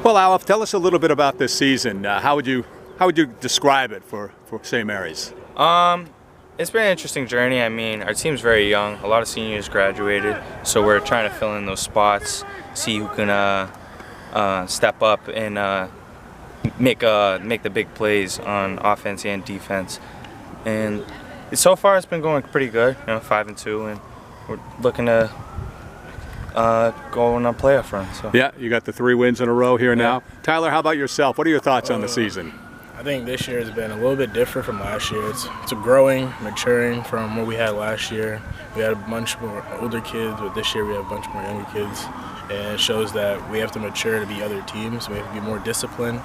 Well, Aleph, tell us a little bit about this season. How would you describe it for St. Mary's? It's been an interesting journey. I mean, our team's very young. A lot of seniors graduated, so we're trying to fill in those spots, see who can step up and make the big plays on offense and defense. And so far, it's been going pretty good. 5-2, and we're looking to go on a playoff run. So. Yeah, you got the 3 wins in a row here now. Tyler, how about yourself? What are your thoughts on the season? I think this year has been a little bit different from last year. It's a growing, maturing from what we had last year. We had a bunch more older kids, but this year we have a bunch more younger kids. And it shows that we have to mature to be other teams. We have to be more disciplined.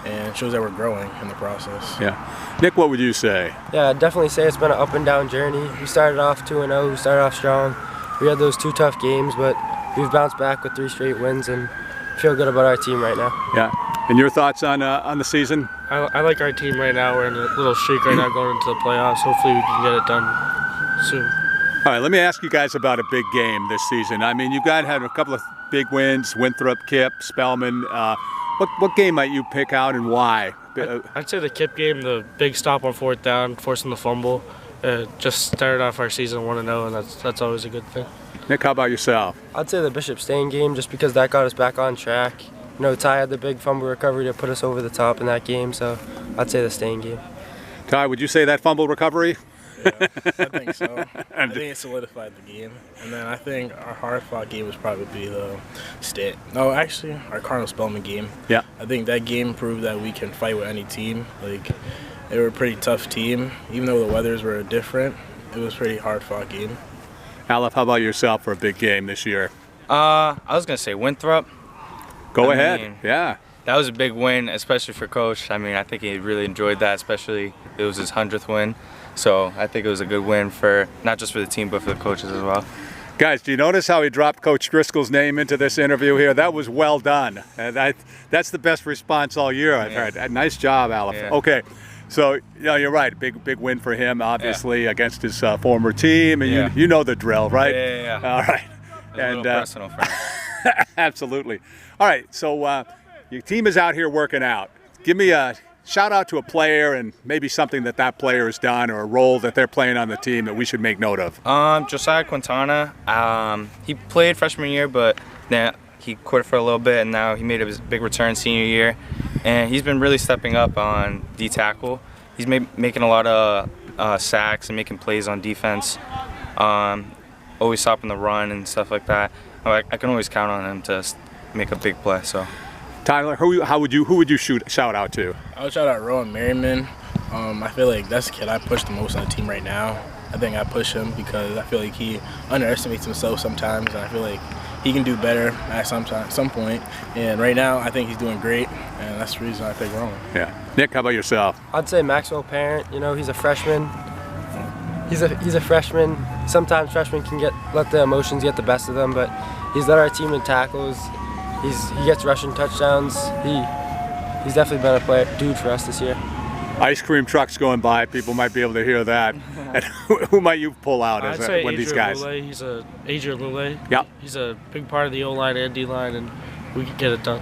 And it shows that we're growing in the process. Yeah. Nick, what would you say? Yeah, I'd definitely say it's been an up and down journey. We started off 2-0, we started off strong. We had those 2 tough games, but we've bounced back with 3 straight wins and feel good about our team right now. Yeah. And your thoughts on the season? I like our team right now. We're in a little streak right now going into the playoffs. Hopefully we can get it done soon. All right, let me ask you guys about a big game this season. I mean, you've had a couple of big wins, Winthrop, Kip, Spellman. What game might you pick out and why? I'd say the Kip game, the big stop on 4th down, forcing the fumble. Just started off our season 1-0, and that's always a good thing. Nick, how about yourself? I'd say the Bishop Stain game, just because that got us back on track. Ty had the big fumble recovery to put us over the top in that game, so I'd say the Stain game. Ty, would you say that fumble recovery? Yeah, I think so. I think it solidified the game. And then I think our hard-fought game was probably the our Cardinal Spellman game. Yeah. I think that game proved that we can fight with any team. Like, they were a pretty tough team. Even though the weathers were different, it was a pretty hard-fought game. Aleph, how about yourself for a big game this year? I was going to say Winthrop. Go ahead. Yeah. That was a big win, especially for Coach. I mean, I think he really enjoyed that, especially it was his 100th win. So I think it was a good win for not just for the team, but for the coaches as well. Guys, do you notice how he dropped Coach Driscoll's name into this interview here? That was well done. That's the best response all year I've heard. Nice job, Aleph. Yeah. Okay. So, you're right. Big win for him, obviously, against his former team. And you know the drill, right? Yeah. All right. It was a little personal for him. Absolutely. All right, so your team is out here working out. Give me a shout out to a player and maybe something that player has done or a role that they're playing on the team that we should make note of. Josiah Quintana, he played freshman year, but then he quit for a little bit, and now he made a big return senior year. And he's been really stepping up on D-tackle. He's making a lot of sacks and making plays on defense, always stopping the run and stuff like that. I can always count on him to make a big play. So, Tyler, who would you shout out to? I would shout out Rowan Merriman. I feel like that's the kid I push the most on the team right now. I think I push him because I feel like he underestimates himself sometimes, and I feel like he can do better at some point. And right now, I think he's doing great, and that's the reason I pick Rowan. Yeah. Nick, how about yourself? I'd say Maxwell Parent. He's a freshman. He's a freshman. Sometimes freshmen can let the emotions get the best of them, but he's led our team in tackles. He gets rushing touchdowns. He's definitely been a dude for us this year. Ice cream trucks going by. People might be able to hear that. And who might you pull out as one of these guys? Lule. He's Adrian Lule. Yeah. He's a big part of the O-line and D-line, and we can get it done.